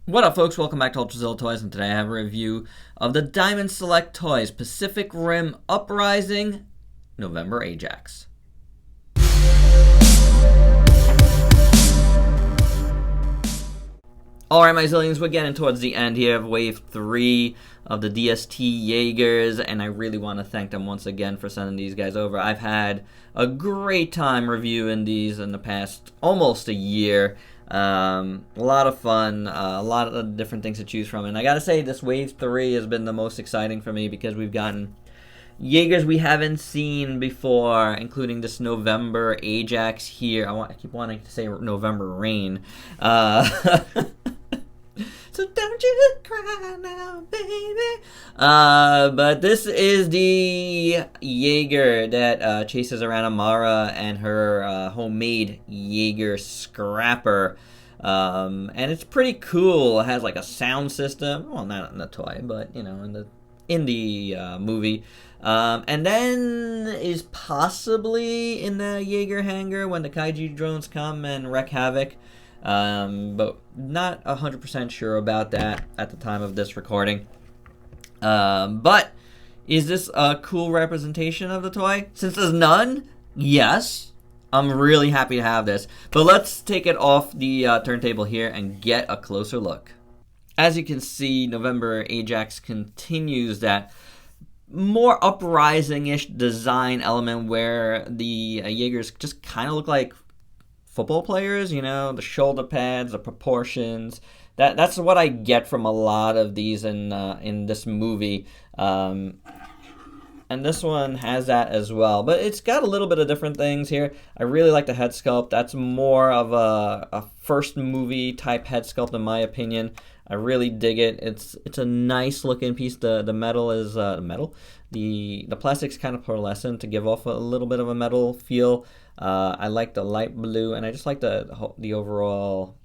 What up, folks? Welcome back to ULTRAZILLA Toys, and today I have a review of the Diamond Select Toys Pacific Rim Uprising November Ajax. Alright, my zillions, we're getting towards the end here of Wave 3 of the DST Jaegers, and I really want to thank them once again for sending these guys over. I've had a great time reviewing these in the past almost a year. A lot of fun, a lot of different things to choose from, and I gotta say this Wave 3 has been the most exciting for me because we've gotten Jaegers we haven't seen before, including this November Ajax here. I keep wanting to say November Rain. So don't you cry now, baby. But this is the Jaeger that chases around Amara and her homemade Jaeger scrapper. And it's pretty cool. It has like a sound system. Well, not in the toy, but you know, in the movie. And then is possibly in the Jaeger hangar when the Kaiju drones come and wreak havoc. But not 100% sure about that at the time of this recording. But is this a cool representation of the toy? Since there's none, yes. I'm really happy to have this. But let's take it off the turntable here and get a closer look. As you can see, November Ajax continues that more uprising-ish design element where the Jaegers just kind of look like football players, you know, the shoulder pads, the proportions. That's what I get from a lot of these in this movie. And this one has that as well. But it's got a little bit of different things here. I really like the head sculpt. That's more of a first movie type head sculpt in my opinion. I really dig it. It's a nice looking piece. The metal is the plastic's kind of pearlescent to give off a little bit of a metal feel. I like the light blue, and I just like the overall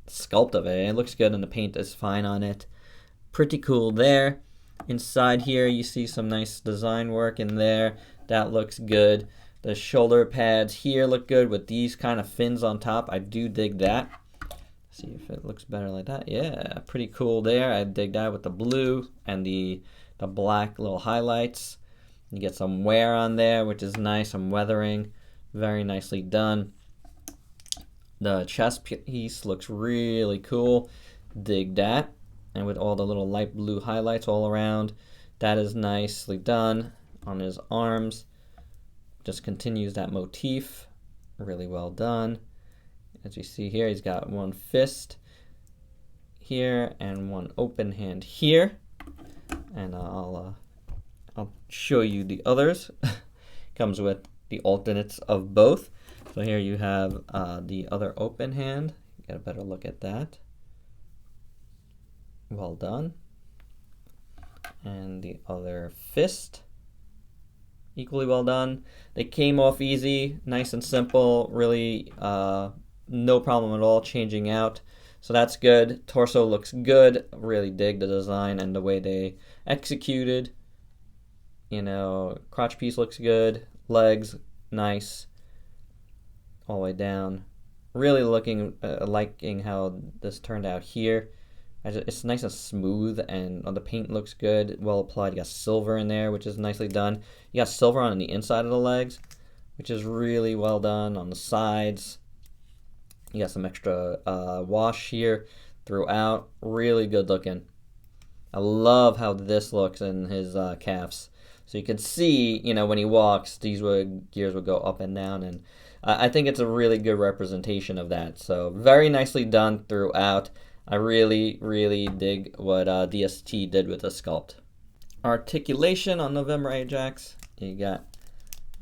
sculpt of it. It looks good, and the paint is fine on it. Pretty cool there. Inside here, you see some nice design work in there. That looks good. The shoulder pads here look good with these kind of fins on top. I do dig that. See if it looks better like that. Yeah, pretty cool there. I dig that with the blue and the black little highlights. You get some wear on there, which is nice. Some weathering. Very nicely done. The chest piece looks really cool. Dig that. And with all the little light blue highlights all around. That is nicely done on his arms. Just continues that motif. Really well done. As you see here, he's got one fist here and one open hand here. And I'll show you the others. Comes with the alternates of both. So here you have the other open hand. Get a better look at that. Well done. And the other fist. Equally well done. They came off easy, nice and simple, really no problem at all changing out. So that's good. Torso looks good. Really dig the design and the way they executed. You know, crotch piece looks good. Legs, nice. All the way down. Really liking how this turned out here. It's nice and smooth, and the paint looks good, well applied. You got silver in there, which is nicely done. You got silver on the inside of the legs, which is really well done. On the sides, you got some extra wash here throughout. Really good looking. I love how this looks in his calves. So you can see, you know, when he walks, these gears would go up and down, and I think it's a really good representation of that. So very nicely done throughout. I really, really dig what DST did with the sculpt. Articulation on November Ajax. You got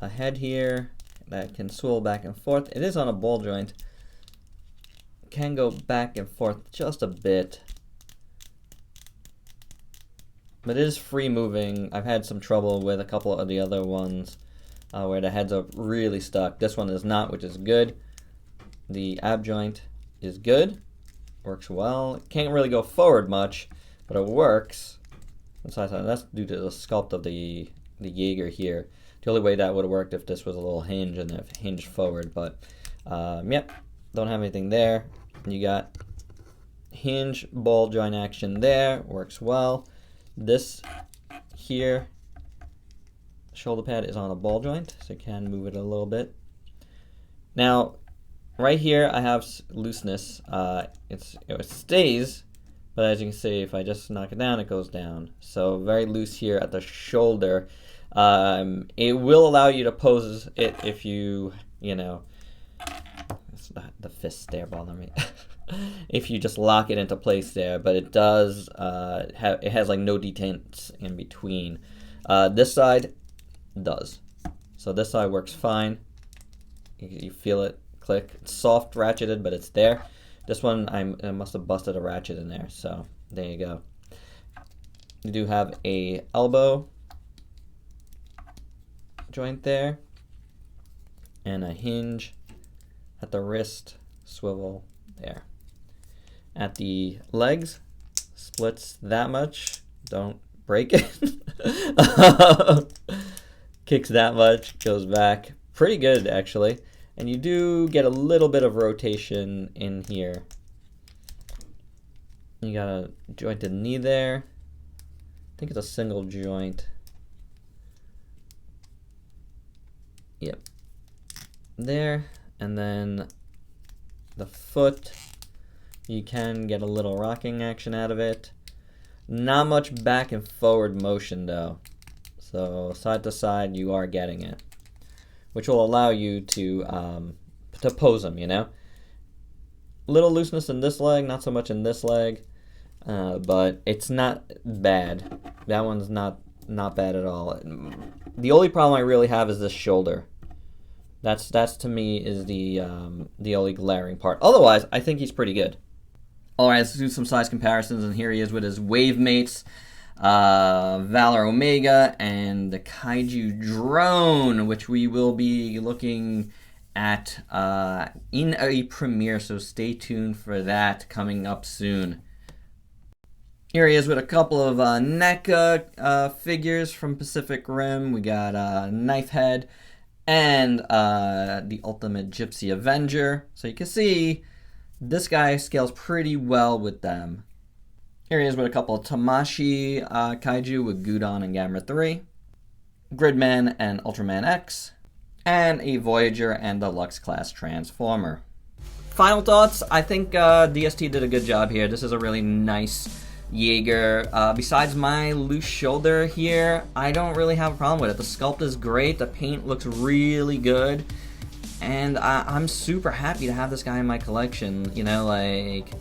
a head here that can swivel back and forth. It is on a ball joint. Can go back and forth just a bit. But it is free moving. I've had some trouble with a couple of the other ones where the heads are really stuck. This one is not, which is good. The ab joint is good. Works well. Can't really go forward much, but it works. That's due to the sculpt of the Jaeger here. The only way that would have worked if this was a little hinge and if hinged forward, but yep, don't have anything there. You got hinge ball joint action there, works well. This here, shoulder pad is on a ball joint, so you can move it a little bit. Now, right here I have looseness. It stays, but as you can see, if I just knock it down, it goes down. So very loose here at the shoulder. It will allow you to pose it if you know, it's not the fist there bother me. If you just lock it into place there, but it does it has like no detents in between. This side does. So this side works fine. You feel it click. It's soft ratcheted, but it's there. This one I must have busted a ratchet in there, so there you go. You do have a elbow joint there, and a hinge at the wrist, swivel there. At the legs, splits that much, don't break it. Kicks that much, goes back. Pretty good, actually. And you do get a little bit of rotation in here. You got a jointed knee there. I think it's a single joint. Yep. There. And then the foot, you can get a little rocking action out of it. Not much back and forward motion though. So side to side you are getting it, which will allow you to pose them, you know. Little looseness in this leg, not so much in this leg, but it's not bad. That one's not bad at all. The only problem I really have is this shoulder. That's to me is the only glaring part. Otherwise, I think he's pretty good. All right, let's do some size comparisons, and here he is with his wave mates. Valor Omega and the Kaiju Drone, which we will be looking at in a premiere, so stay tuned for that coming up soon. Here he is with a couple of NECA figures from Pacific Rim. We got Knife Head and the Ultimate Gypsy Avenger. So you can see this guy scales pretty well with them. Here he is with a couple of Tamashi Kaiju with Gudon and Gamera 3, Gridman and Ultraman X, and a Voyager and Deluxe Class Transformer. Final thoughts, I think DST did a good job here. This is a really nice Jaeger. Besides my loose shoulder here, I don't really have a problem with it. The sculpt is great, the paint looks really good, and I'm super happy to have this guy in my collection. You know, like,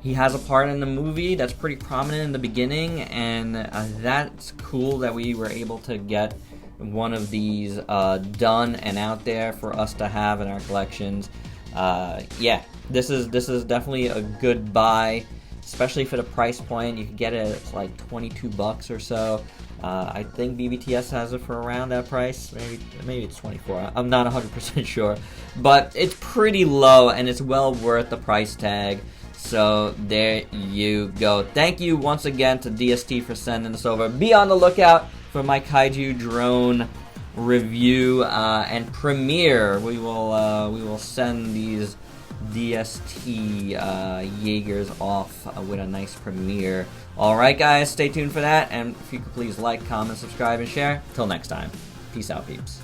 he has a part in the movie that's pretty prominent in the beginning, and that's cool that we were able to get one of these done and out there for us to have in our collections. Yeah, this is definitely a good buy, especially for the price point. You can get it at like $22 or so. I think BBTS has it for around that price. Maybe it's 24. I'm not 100% sure, but it's pretty low and it's well worth the price tag. So there you go. Thank you once again to DST for sending this over. Be on the lookout for my Kaiju Drone review and premiere. We will send these DST Jaegers off with a nice premiere. Alright guys, stay tuned for that, and if you could please like, comment, subscribe, and share. Till next time. Peace out, peeps.